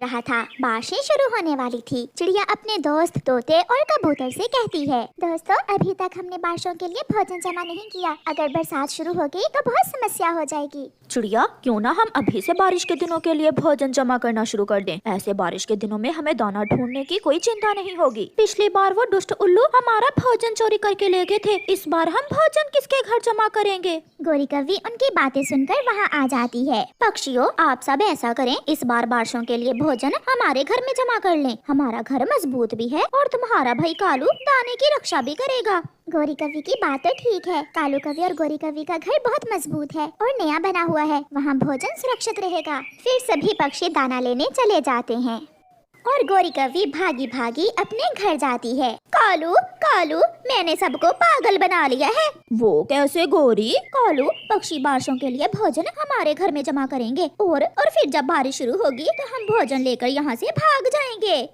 रहा था। बारिशें शुरू होने वाली थी। चिड़िया अपने दोस्त तोते और कबूतर से कहती है, दोस्तों अभी तक हमने बारिशों के लिए भोजन जमा नहीं किया। अगर बरसात शुरू हो गई तो बहुत समस्या हो जाएगी। चिड़िया, क्यों ना हम अभी से बारिश के दिनों के लिए भोजन जमा करना शुरू कर दें। ऐसे बारिश के दिनों में हमें दाना ढूंढने की कोई चिंता नहीं होगी। पिछली बार वो दुष्ट उल्लू हमारा भोजन चोरी करके ले गए थे। इस बार हम भोजन किसके घर जमा करेंगे? गोरी कौवी उनकी बातें सुनकर वहाँ आ जाती है। पक्षियों, आप सब ऐसा करें, इस बार बारिशों के लिए भोजन हमारे घर में जमा कर लें। हमारा घर मजबूत भी है और तुम्हारा भाई कालू दाने की रक्षा भी करेगा। गोरी कवि की बात तो ठीक है। कालू कवि और गोरी कवि का घर बहुत मजबूत है और नया बना हुआ है। वहाँ भोजन सुरक्षित रहेगा। फिर सभी पक्षी दाना लेने चले जाते हैं और गोरी कवि भागी भागी अपने घर जाती है। कालू कालू, मैंने सबको पागल बना लिया है। वो कैसे गोरी? कालू, पक्षी बारिशों के लिए भोजन हमारे घर में जमा करेंगे और फिर जब बारिश शुरू होगी तो हम भोजन लेकर यहाँ से भाग जाएंगे।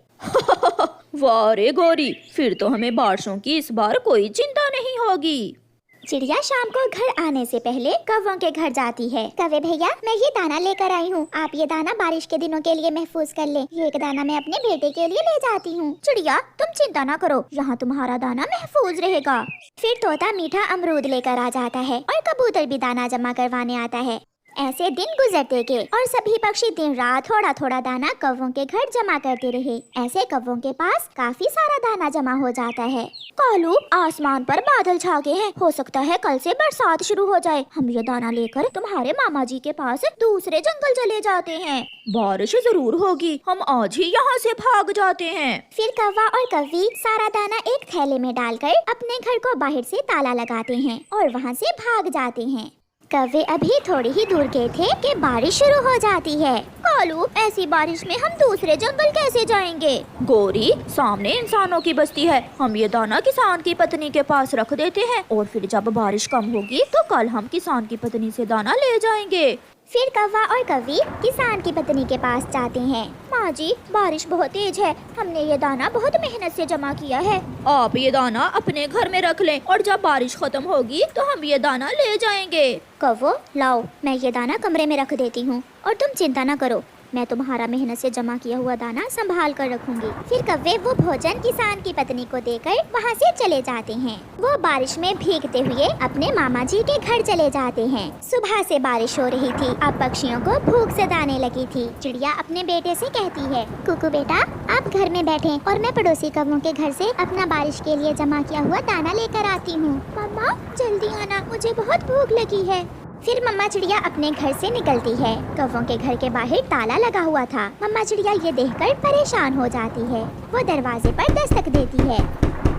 वाह रे गोरी, फिर तो हमें बारिशों की इस बार कोई चिंता नहीं होगी। चिड़िया शाम को घर आने से पहले कौवों के घर जाती है। कौवे भैया, मैं ये दाना लेकर आई हूँ। आप ये दाना बारिश के दिनों के लिए महफूज कर ले। ये एक दाना मैं अपने बेटे के लिए ले जाती हूँ। चिड़िया, तुम चिंता न करो, यहाँ तुम्हारा दाना महफूज रहेगा। फिर तोता मीठा अमरूद लेकर आ जाता है और कबूतर भी दाना जमा करवाने आता है। ऐसे दिन गुजरते गए और सभी पक्षी दिन रात थोड़ा थोड़ा दाना कौवों के घर जमा करते रहे। ऐसे कौवों के पास काफी सारा दाना जमा हो जाता है। कालू, आसमान पर बादल छा गए हैं। हो सकता है कल से बरसात शुरू हो जाए। हम ये दाना लेकर तुम्हारे मामा जी के पास दूसरे जंगल चले जाते हैं। बारिश जरूर होगी, हम आज ही यहाँ से भाग जाते हैं। फिर कौवा और कौवी सारा दाना एक थैले में डालकर अपने घर को बाहर से ताला लगाते हैं और वहाँ से भाग जाते हैं। कौवे अभी थोड़ी ही दूर गए थे कि बारिश शुरू हो जाती है। कालू, ऐसी बारिश में हम दूसरे जंगल कैसे जाएंगे? गोरी, सामने इंसानों की बस्ती है। हम ये दाना किसान की पत्नी के पास रख देते हैं और फिर जब बारिश कम होगी तो कल हम किसान की पत्नी से दाना ले जाएंगे। फिर कौवा और कौवी किसान की पत्नी के पास जाते हैं। माँ जी, बारिश बहुत तेज है। हमने ये दाना बहुत मेहनत से जमा किया है। आप ये दाना अपने घर में रख लें और जब बारिश खत्म होगी तो हम ये दाना ले जाएंगे। कौवो, लाओ, मैं ये दाना कमरे में रख देती हूँ और तुम चिंता न करो, मैं तुम्हारा मेहनत से जमा किया हुआ दाना संभाल कर रखूंगी। फिर कौवे वो भोजन किसान की पत्नी को देकर वहाँ से चले जाते हैं। वो बारिश में भीगते हुए अपने मामा जी के घर चले जाते हैं। सुबह से बारिश हो रही थी। अब पक्षियों को भूख सताने लगी थी। चिड़िया अपने बेटे से कहती है, कुकू बेटा, आप घर में बैठे और मैं पड़ोसी कौवों के घर से अपना बारिश के लिए जमा किया हुआ दाना लेकर आती हूँ। मम्मा, जल्दी आना, मुझे बहुत भूख लगी है। फिर मम्मा चिड़िया अपने घर से निकलती है। कौवों के घर के बाहर ताला लगा हुआ था। मम्मा चिड़िया ये देखकर परेशान हो जाती है। वो दरवाजे पर दस्तक देती है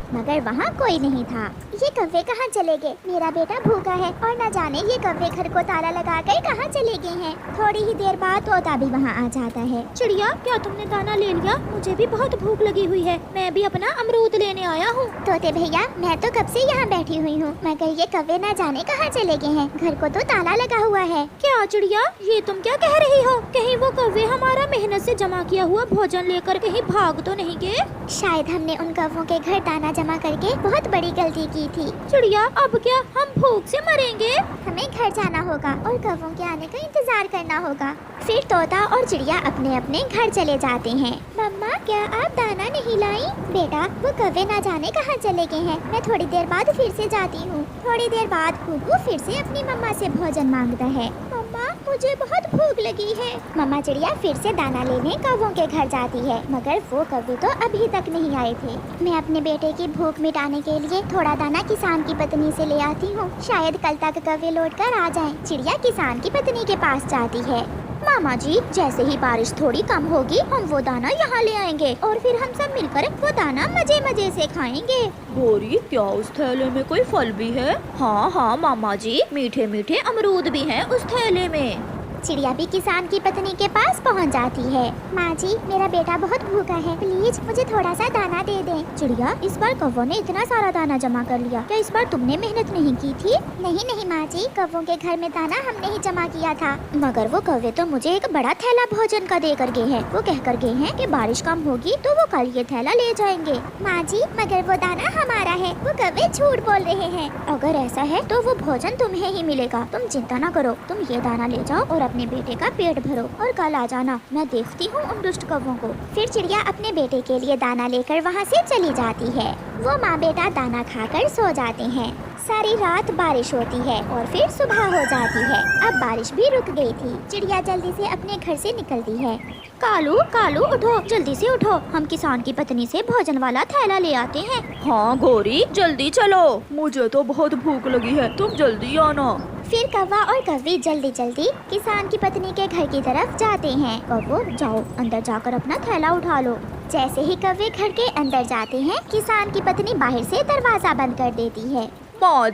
मगर वहाँ कोई नहीं था। ये कौवे कहाँ चले गए? मेरा बेटा भूखा है और न जाने ये कौवे घर को ताला लगाकर कहाँ चले गए हैं। थोड़ी ही देर बाद तोता भी वहाँ आ जाता है। चिड़िया, क्या तुमने दाना ले लिया? मुझे भी बहुत भूख लगी हुई है। मैं भी अपना अमरूद लेने आया हूँ। तोते भैया, मैं तो कब से यहाँ बैठी हुई हूँ मगर ये कौवे न जाने कहाँ चले गए हैं। घर को तो ताला लगा हुआ है। क्या चिड़िया, ये तुम क्या कह रही हो? कहीं वो कौवे हमारा मेहनत से जमा किया हुआ भोजन लेकर कहीं भाग तो नहीं गए? शायद हमने उन कौवों के घर दाना जमा करके बहुत बड़ी गलती की थी। चिड़िया, अब क्या हम भूख से मरेंगे? हमें घर जाना होगा और कौवों के आने का इंतजार करना होगा। फिर तोता और चिड़िया अपने अपने घर चले जाते हैं। मम्मा, क्या आप दाना नहीं लाई? बेटा, वो कौवे ना जाने कहाँ चले गए हैं। मैं थोड़ी देर बाद फिर से जाती हूँ। थोड़ी देर बाद कुकू फिर से अपनी मम्मा से भोजन मांगता है। मम्मा, मुझे बहुत भूख लगी है। मम्मा चिड़िया फिर से दाना लेने कौवों के घर जाती है मगर वो कौवे तो अभी तक नहीं आए थे। मैं अपने बेटे की भूख मिटाने के लिए थोड़ा दाना किसान की पत्नी से ले आती हूँ। शायद कल तक कौवे लौट कर आ जाएं। चिड़िया किसान की पत्नी के पास जाती है। मामा जी, जैसे ही बारिश थोड़ी कम होगी हम वो दाना यहाँ ले आएंगे और फिर हम सब मिलकर वो दाना मजे मजे से खाएंगे। गोरी, क्या उस थैले में कोई फल भी है? हाँ हाँ मामा जी, मीठे मीठे अमरूद भी हैं उस थैले में। चिड़िया भी किसान की पत्नी के पास पहुंच जाती है। माँ जी, मेरा बेटा बहुत भूखा है, प्लीज मुझे थोड़ा सा दाना दे दें। चिड़िया, इस बार कौवों ने इतना सारा दाना जमा कर लिया, क्या इस बार तुमने मेहनत नहीं की थी? नहीं नहीं माँ जी, कौवों के घर में दाना हमने ही जमा किया था। मगर वो कौवे तो मुझे एक बड़ा थैला भोजन का दे कर गए हैं। वो कह कर गए हैं कि बारिश कम होगी तो वो कल ये थैला ले जाएंगे। माँ जी, मगर वो दाना हमारा है, वो कौवे झूठ बोल रहे हैं। अगर ऐसा है तो वो भोजन तुम्हें ही मिलेगा। तुम चिंता न करो, तुम ये दाना ले जाओ और अपने बेटे का पेट भरो और कल आ जाना, मैं देखती हूँ उन दुष्ट कौवों को। फिर चिड़िया अपने बेटे के लिए दाना लेकर वहाँ से चली जाती है। वो माँ बेटा दाना खाकर सो जाते हैं। सारी रात बारिश होती है और फिर सुबह हो जाती है। अब बारिश भी रुक गई थी। चिड़िया जल्दी से अपने घर से निकलती है। कालू कालू उठो, जल्दी से उठो, हम किसान की पत्नी से भोजन वाला थैला ले आते हैं। हाँ गौरी जल्दी चलो, मुझे तो बहुत भूख लगी है, तुम जल्दी आना। फिर कौवा और कौवी जल्दी जल्दी किसान की पत्नी के घर की तरफ जाते हैं। कौवो जाओ अंदर जाकर अपना थैला उठा लो। जैसे ही कौवे घर के अंदर जाते हैं, किसान की पत्नी बाहर से दरवाजा बंद कर देती है। माँ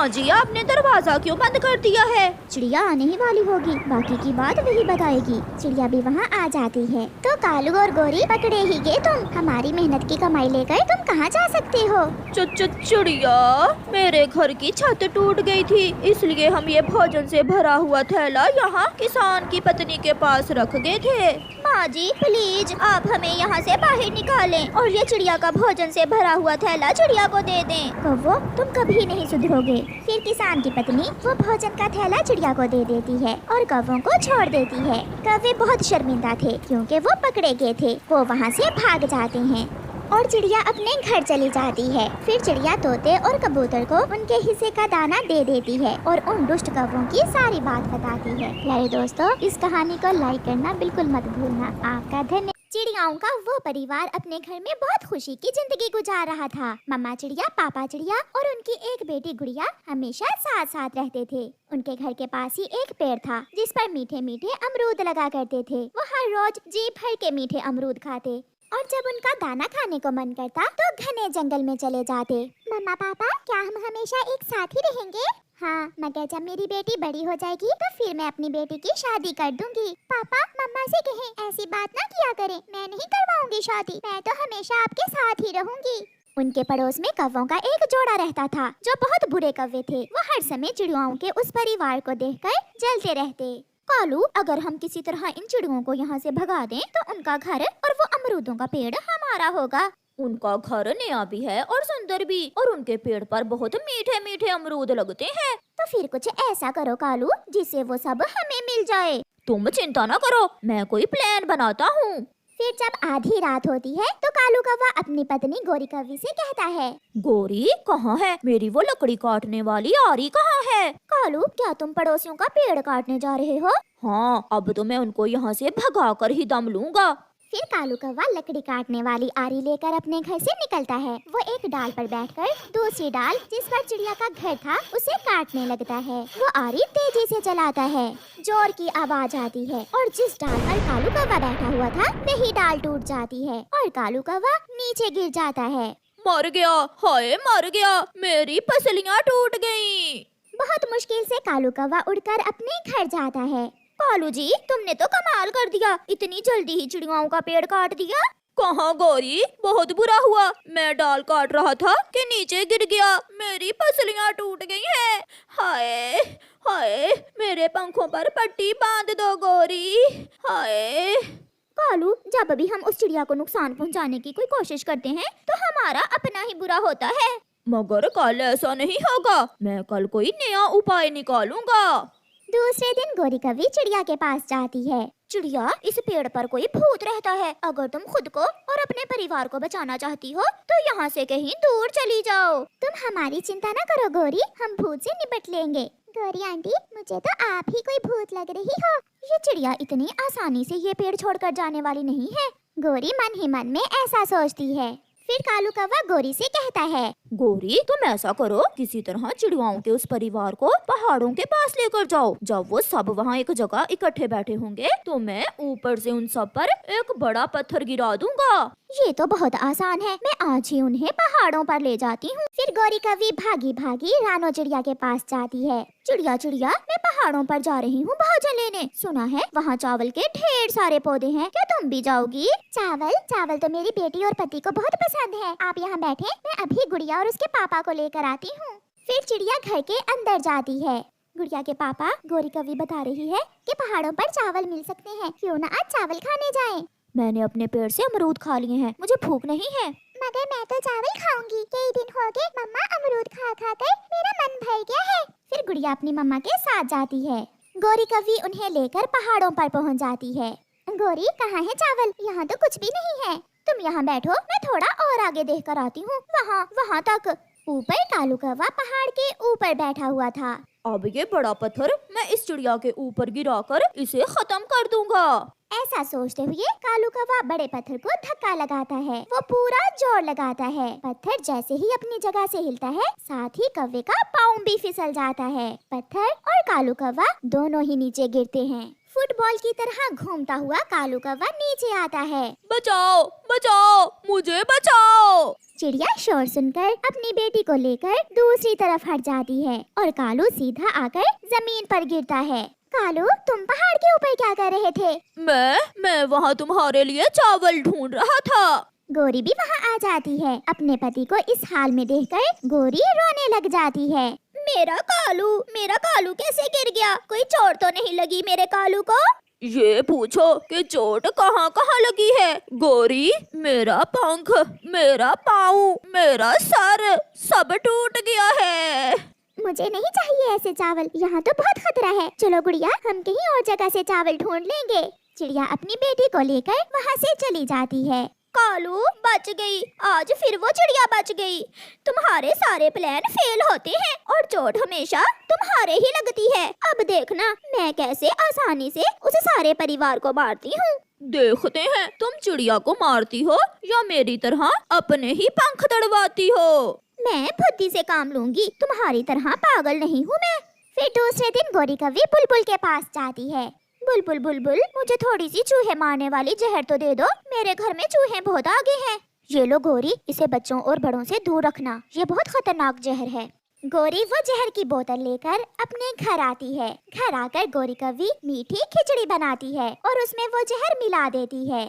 जी आपने दरवाजा क्यों बंद कर दिया है? चिड़िया आने ही वाली होगी, बाकी की बात वही बताएगी। चिड़िया भी वहाँ आ जाती है। तो कालू और गोरी पकड़े ही गए तुम। हमारी मेहनत की कमाई लेकर तुम कहाँ जा सकते हो? चिड़िया, मेरे घर की छत टूट गई थी, इसलिए हम ये भोजन से भरा हुआ थैला यहाँ किसान की पत्नी के पास रख गए थे। माँ जी प्लीज आप हमें यहाँ से बाहर निकालें और ये चिड़िया का भोजन से भरा हुआ थैला चिड़िया को दे दें। कौवो तुम कभी नहीं सुधरोगे। फिर किसान की पत्नी वो भोजन का थैला चिड़िया को दे देती है और कौवों को छोड़ देती है। कौवे बहुत शर्मिंदा थे क्योंकि वो पकड़े गए थे। वो वहाँ से भाग जाते हैं और चिड़िया अपने घर चली जाती है। फिर चिड़िया तोते और कबूतर को उनके हिस्से का दाना दे देती है और उन दुष्ट कौवों की सारी बात बताती है। प्यारे दोस्तों, इस कहानी को लाइक करना बिल्कुल मत भूलना। आपका धन्यवाद। चिड़ियाओं का वो परिवार अपने घर में बहुत खुशी की जिंदगी गुजार रहा था। मम्मा चिड़िया, पापा चिड़िया और उनकी एक बेटी गुड़िया हमेशा साथ साथ रहते थे। उनके घर के पास ही एक पेड़ था जिस पर मीठे मीठे अमरूद लगा करते थे। वो हर रोज जी भर के मीठे अमरूद खाते और जब उनका दाना खाने को मन करता तो घने जंगल में चले जाते। मम्मा पापा, क्या हम हमेशा एक साथ ही रहेंगे? हाँ, मगर जब मेरी बेटी बड़ी हो जाएगी तो फिर मैं अपनी बेटी की शादी कर दूंगी। पापा मम्मा से कहें ऐसी बात ना किया करें, मैं नहीं करवाऊंगी शादी, मैं तो हमेशा आपके साथ ही रहूंगी। उनके पड़ोस में कौवों का एक जोड़ा रहता था जो बहुत बुरे कौवे थे। वो हर समय चिड़ियों के उस परिवार को देखकर जलते रहते। कालू, अगर हम किसी तरह इन चिड़ियों को यहाँ से भगा दें तो उनका घर और वो अमरूदों का पेड़ हमारा होगा। उनका घर नया भी है और सुंदर भी, और उनके पेड़ पर बहुत मीठे मीठे अमरूद लगते हैं। तो फिर कुछ ऐसा करो कालू जिससे वो सब हमें मिल जाए। तुम चिंता न करो, मैं कोई प्लान बनाता हूँ। फिर जब आधी रात होती है तो कालू कौवा अपनी पत्नी गोरी कौवी से कहता है, गोरी कहाँ है? मेरी वो लकड़ी काटने वाली आरी कहाँ है? कालू, क्या तुम पड़ोसियों का पेड़ काटने जा रहे हो? हाँ, अब तो मैं उनको यहाँ से भगा कर ही दम लूंगा। फिर कालू कौवा लकड़ी काटने वाली आरी लेकर अपने घर से निकलता है। वो एक डाल पर बैठकर दूसरी डाल जिस पर चिड़िया का घर था उसे काटने लगता है। वो आरी तेजी से चलाता है, जोर की आवाज आती है और जिस डाल पर कालू कौवा बैठा हुआ था वही डाल टूट जाती है और कालू कौवा नीचे गिर जाता है। मर गया, हाय मर गया, मेरी पसलियाँ टूट गयी। बहुत मुश्किल से कालू कौवा उड़कर अपने घर जाता है। कालू जी, तुमने तो कमाल कर दिया, इतनी जल्दी ही चिड़ियाओं का पेड़ काट दिया। कहाँ गौरी, बहुत बुरा हुआ, मैं डाल काट रहा था कि नीचे गिर गया, मेरी पसलियाँ टूट गई हैं। हाय हाय, मेरे पंखों पर पट्टी बांध दो गौरी, हाय। कालू, जब भी हम उस चिड़िया को नुकसान पहुंचाने की कोई कोशिश करते हैं तो हमारा अपना ही बुरा होता है। मगर कल ऐसा नहीं होगा, मैं कल कोई नया उपाय निकालूंगा। दूसरे दिन गोरी कौवी चिड़िया के पास जाती है। चिड़िया, इस पेड़ पर कोई भूत रहता है, अगर तुम खुद को और अपने परिवार को बचाना चाहती हो तो यहाँ से कहीं दूर चली जाओ। तुम हमारी चिंता न करो गोरी, हम भूत से निपट लेंगे। गोरी आंटी, मुझे तो आप ही कोई भूत लग रही हो। ये चिड़िया इतनी आसानी से ये पेड़ छोड़कर जाने वाली नहीं है। गोरी मन ही मन में ऐसा सोचती है। फिर कालू कौवा गोरी से कहता है, गोरी तुम ऐसा करो, किसी तरह चिड़ियाओं के उस परिवार को पहाड़ों के पास लेकर जाओ। जब वो सब वहाँ एक जगह इकट्ठे बैठे होंगे तो मैं ऊपर से उन सब पर एक बड़ा पत्थर गिरा दूंगा। ये तो बहुत आसान है, मैं आज ही उन्हें पहाड़ों पर ले जाती हूँ। फिर गोरी कौवी भागी भागी रानो चिड़िया के पास जाती है। चिड़िया चिड़िया, मैं पहाड़ों पर जा रही हूँ भोजन लेने, सुना है वहाँ चावल के ढेर सारे पौधे हैं, क्या तुम भी जाओगी? चावल तो मेरी बेटी और पति को बहुत पसंद है, आप यहाँ बैठे, मैं अभी गुड़िया और उसके पापा को लेकर आती हूँ। फिर चिड़िया घर के अंदर जाती है। गुड़िया के पापा, गोरी कौवी बता रही है कि पहाड़ों पर चावल मिल सकते हैं, क्यों ना आज चावल खाने जाएं? मैंने अपने पेड़ से अमरूद खा लिए हैं, मुझे भूख नहीं है। मगर मैं तो चावल खाऊंगी, कई दिन हो गए मम्मा अमरूद खा खा कर मेरा मन भर गया है। फिर गुड़िया अपनी मम्मा के साथ जाती है। गोरी कौवी उन्हें लेकर पहाड़ों पर पहुंच जाती है। गोरी, कहाँ है चावल? यहाँ तो कुछ भी नहीं है। तुम यहाँ बैठो, मैं थोड़ा और आगे देख कर आती हूँ। वहाँ तक। ऊपर कालू कौवा पहाड़ के ऊपर बैठा हुआ था। अब ये बड़ा पत्थर मैं इस चिड़िया के ऊपर गिराकर इसे खत्म कर दूंगा। ऐसा सोचते हुए कालू कौवा बड़े पत्थर को धक्का लगाता है। वो पूरा जोर लगाता है। पत्थर जैसे ही अपनी जगह से हिलता है, साथ ही कौवे का पाँव भी फिसल जाता है। पत्थर और कालू कौवा दोनों ही नीचे गिरते हैं। फुटबॉल की तरह घूमता हुआ कालू कौवा नीचे आता है। बचाओ, बचाओ, मुझे बचाओ। चिड़िया शोर सुनकर अपनी बेटी को लेकर दूसरी तरफ हट जाती है और कालू सीधा आकर जमीन पर गिरता है। कालू, तुम पहाड़ के ऊपर क्या कर रहे थे? मैं वहाँ तुम्हारे लिए चावल ढूंढ रहा था। गोरी भी वहाँ आ जाती है। अपने पति को इस हाल में देखकर गोरी रोने लग जाती है। मेरा कालू कैसे गिर गया? कोई चोट तो नहीं लगी मेरे कालू को? ये पूछो कि चोट कहाँ कहाँ लगी है। गोरी, मेरा पंख, मेरा पाँव, मेरा सर सब टूट गया है। मुझे नहीं चाहिए ऐसे चावल, यहाँ तो बहुत खतरा है। चलो गुड़िया, हम कहीं और जगह से चावल ढूंढ लेंगे। चिड़िया अपनी बेटी को लेकर वहाँ से चली जाती है। कालू, बच गई। आज फिर वो चिड़िया बच गई। तुम्हारे सारे प्लान फेल होते हैं और चोट हमेशा तुम्हारे ही लगती है। अब देखना मैं कैसे आसानी से उस सारे परिवार को मारती हूँ। देखते हैं तुम चिड़िया को मारती हो या मेरी तरह अपने ही पंख तड़वाती हो। मैं बुद्धि से काम लूंगी, तुम्हारी तरह पागल नहीं हूँ मैं। फिर दूसरे दिन गोरी कौवी बुलबुल के पास जाती है। बुलबुल बुलबुल, मुझे थोड़ी सी चूहे मारने वाली जहर तो दे दो। मेरे घर में चूहे बहुत आगे हैं। ये लो गोरी, इसे बच्चों और बड़ों से दूर रखना, ये बहुत खतरनाक जहर है। गोरी वो जहर की बोतल लेकर अपने घर आती है। घर आकर गोरी कौवी मीठी खिचड़ी बनाती है और उसमें वो जहर मिला देती है।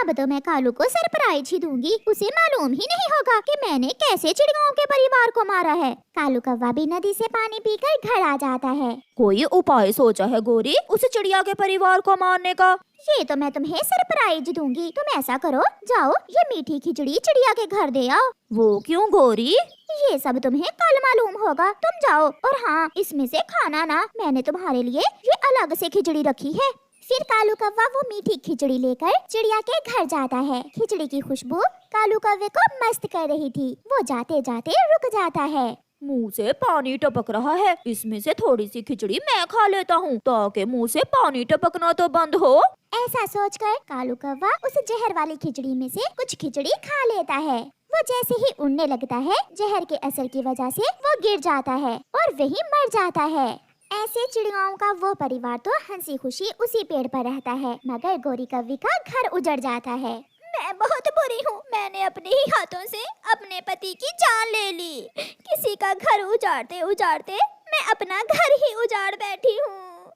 अब तो मैं कालू को सरप्राइज ही दूंगी। उसे मालूम ही नहीं होगा कि मैंने कैसे चिड़ियों के परिवार को मारा है। कालू कौवा भी नदी से पानी पीकर घर आ जाता है। कोई उपाय सोचा है गोरी उस चिड़िया के परिवार को मारने का? ये तो मैं तुम्हें सरप्राइज दूंगी। तुम ऐसा करो, जाओ ये मीठी खिचड़ी चिड़िया के घर दे आओ। वो क्यों गोरी? ये सब तुम्हें कल मालूम होगा। तुम जाओ, और हाँ, इसमें से खाना ना, मैंने तुम्हारे लिए ये अलग से खिचड़ी रखी है। फिर कालू कौवा वो मीठी खिचड़ी लेकर चिड़िया के घर जाता है। खिचड़ी की खुशबू कालू कौवे को मस्त कर रही थी। वो जाते जाते रुक जाता है। मुंह से पानी टपक रहा है, इसमें से थोड़ी सी खिचड़ी मैं खा लेता हूँ ताकि मुंह से पानी टपकना तो बंद हो। ऐसा सोचकर कालू कौवा उस जहर वाली खिचड़ी में से कुछ खिचड़ी खा लेता है। वो जैसे ही उड़ने लगता है, जहर के असर की वजह से वो गिर जाता है और वहीं मर जाता है। ऐसे चिड़ियाओं का वो परिवार तो हंसी खुशी उसी पेड़ पर रहता है, मगर गोरी कौवी का घर उजड़ जाता है। मैं बहुत बुरी हूँ, मैंने अपने ही हाथों से अपने पति की जान ले ली। किसी का घर उजाड़ते उजाड़ते मैं अपना घर ही उजाड़ बैठी हूँ।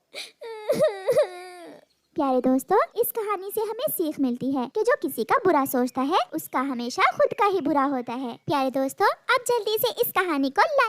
प्यारे दोस्तों, इस कहानी से हमें सीख मिलती है कि जो किसी का बुरा सोचता है उसका हमेशा खुद का ही बुरा होता है। प्यारे दोस्तों, आप जल्दी से इस कहानी को लाइक